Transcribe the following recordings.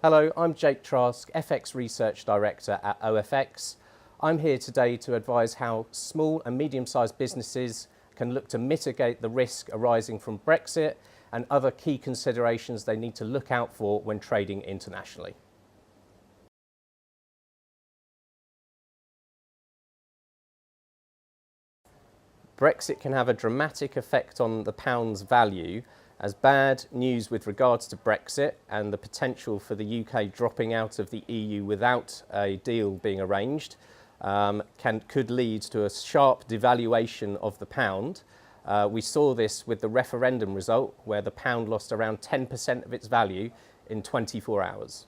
Hello, I'm Jake Trask, FX Research Director at OFX. I'm here today to advise how small and medium-sized businesses can look to mitigate the risk arising from Brexit and other key considerations they need to look out for when trading internationally. Brexit can have a dramatic effect on the pound's value, as bad news with regards to Brexit and the potential for the UK dropping out of the EU without a deal being arranged could lead to a sharp devaluation of the pound. We saw this with the referendum result, where the pound lost around 10% of its value in 24 hours.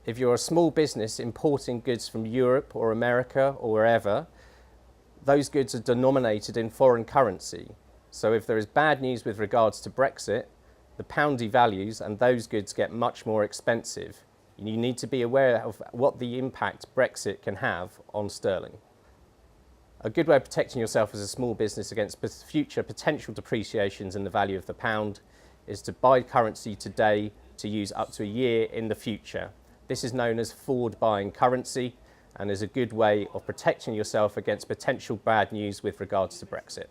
If you're a small business importing goods from Europe or America or wherever, those goods are denominated in foreign currency. So if there is bad news with regards to Brexit, the pound devalues and those goods get much more expensive. You need to be aware of what the impact Brexit can have on sterling. A good way of protecting yourself as a small business against future potential depreciations in the value of the pound is to buy currency today to use up to a year in the future. This is known as forward buying currency and is a good way of protecting yourself against potential bad news with regards to Brexit.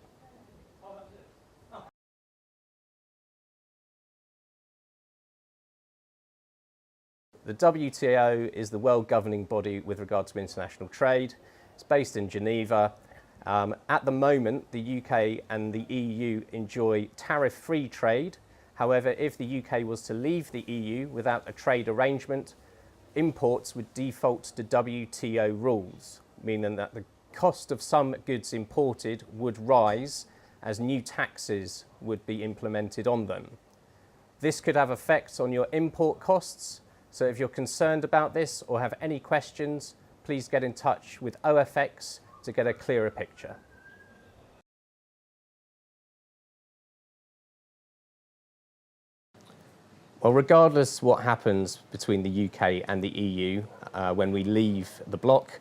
The WTO is the world governing body with regard to international trade. It's based in Geneva. At the moment, the UK and the EU enjoy tariff-free trade. However, if the UK was to leave the EU without a trade arrangement, imports would default to WTO rules, meaning that the cost of some goods imported would rise as new taxes would be implemented on them. This could have effects on your import costs. So if you're concerned about this or have any questions, please get in touch with OFX to get a clearer picture. Well, regardless what happens between the UK and the EU when we leave the bloc,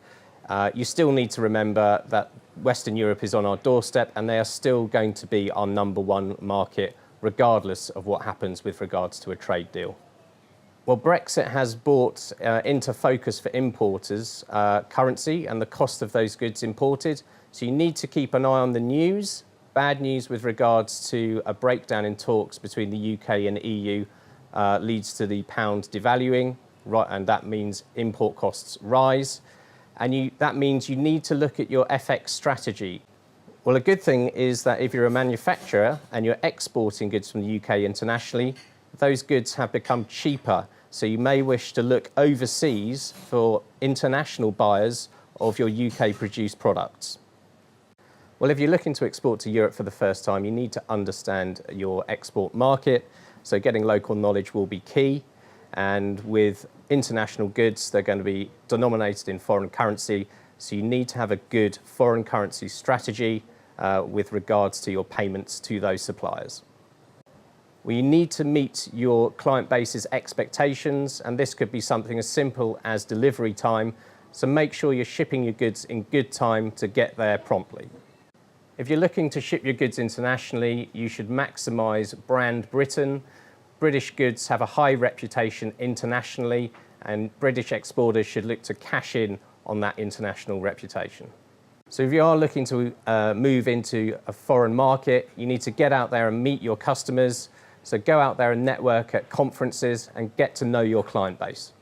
you still need to remember that Western Europe is on our doorstep and they are still going to be our #1 market, regardless of what happens with regards to a trade deal. Well, Brexit has brought into focus for importers currency and the cost of those goods imported. So you need to keep an eye on the news. Bad news with regards to a breakdown in talks between the UK and EU leads to the pound devaluing, right, and that means import costs rise. And that means you need to look at your FX strategy. Well, a good thing is that if you're a manufacturer and you're exporting goods from the UK internationally, those goods have become cheaper. So you may wish to look overseas for international buyers of your UK-produced products. Well, if you're looking to export to Europe for the first time, you need to understand your export market. So getting local knowledge will be key. And with international goods, they're going to be denominated in foreign currency. So you need to have a good foreign currency strategy with regards to your payments to those suppliers. Well, you need to meet your client base's expectations, and this could be something as simple as delivery time. So make sure you're shipping your goods in good time to get there promptly. If you're looking to ship your goods internationally, you should maximise brand Britain. British goods have a high reputation internationally, and British exporters should look to cash in on that international reputation. So if you are looking to move into a foreign market, you need to get out there and meet your customers. So go out there and network at conferences and get to know your client base.